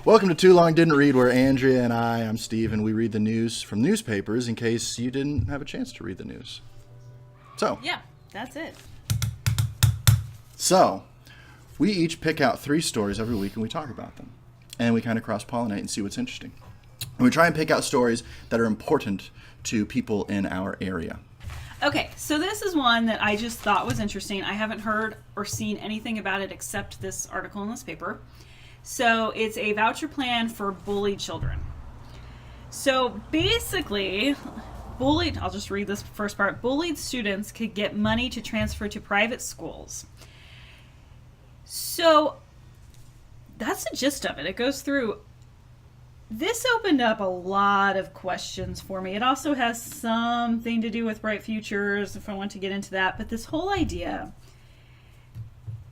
Welcome to Too Long Didn't Read, where Andrea and I'm Stephen, we read the news from newspapers in case you didn't have a chance to read the news. Yeah, that's it. So, we each pick out 3 stories every week and we talk about them. And we kind of cross-pollinate and see what's interesting. And we try and pick out stories that are important to people in our area. Okay, so this is one that I just thought was interesting. I haven't heard or seen anything about it except this article in this paper. So it's a voucher plan for bullied children. So basically, I'll just read this first part. Bullied students could get money to transfer to private schools. So that's the gist of it. It goes through. This opened up a lot of questions for me. It also has something to do with Bright Futures, if I want to get into that. But this whole idea,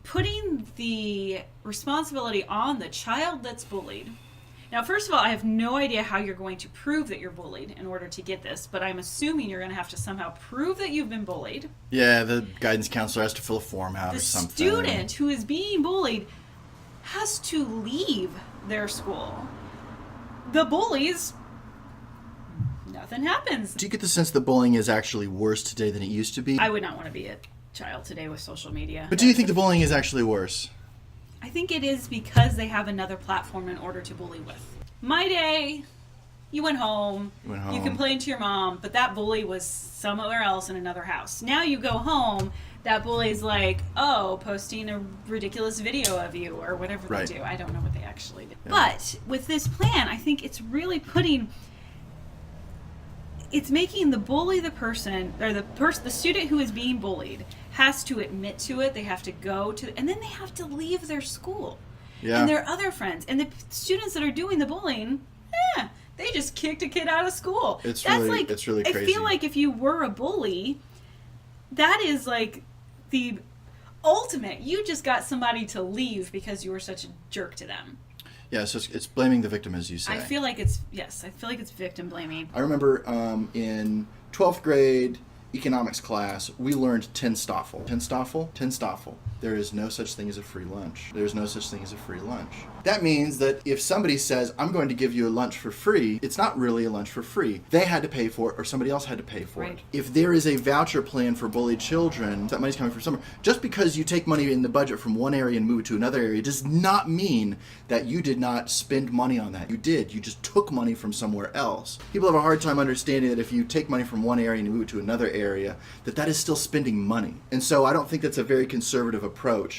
putting the responsibility on the child that's bullied. Now, first of all, I have no idea how you're going to prove that you're bullied in order to get this, but I'm assuming you're going to have to somehow prove that you've been bullied. Yeah, the guidance counselor has to fill a form out or something. The student who is being bullied has to leave their school. The bullies, nothing happens. Do you get the sense that bullying is actually worse today than it used to be? I would not want to be a child today with social media. But do you think the bullying is actually worse? I think it is because they have another platform in order to bully with. My day, you went home, you complained to your mom, but that bully was somewhere else in another house. Now you go home, that bully's like, posting a ridiculous video of you or whatever they do. I don't know what they actually do. Yeah. But with this plan, I think it's really it's making the bully the person, or the student who is being bullied has to admit to it. They have to go to, and then they have to leave their school and their other friends. And the students that are doing the bullying, they just kicked a kid out of school. It's really crazy. I feel like if you were a bully, that is like the ultimate. You just got somebody to leave because you were such a jerk to them. Yeah, so it's blaming the victim, as you say. I feel like it's victim blaming. I remember in 12th grade economics class, we learned ten Stoffel. Ten Stoffel. There is no such thing as a free lunch. There's no such thing as a free lunch. That means that if somebody says, I'm going to give you a lunch for free, it's not really a lunch for free. They had to pay for it or somebody else had to pay for it. If there is a voucher plan for bullied children, that money's coming from somewhere. Just because you take money in the budget from one area and move it to another area does not mean that you did not spend money on that. You did. You just took money from somewhere else. People have a hard time understanding that if you take money from one area and you move it to another area, that is still spending money. And so I don't think that's a very conservative approach.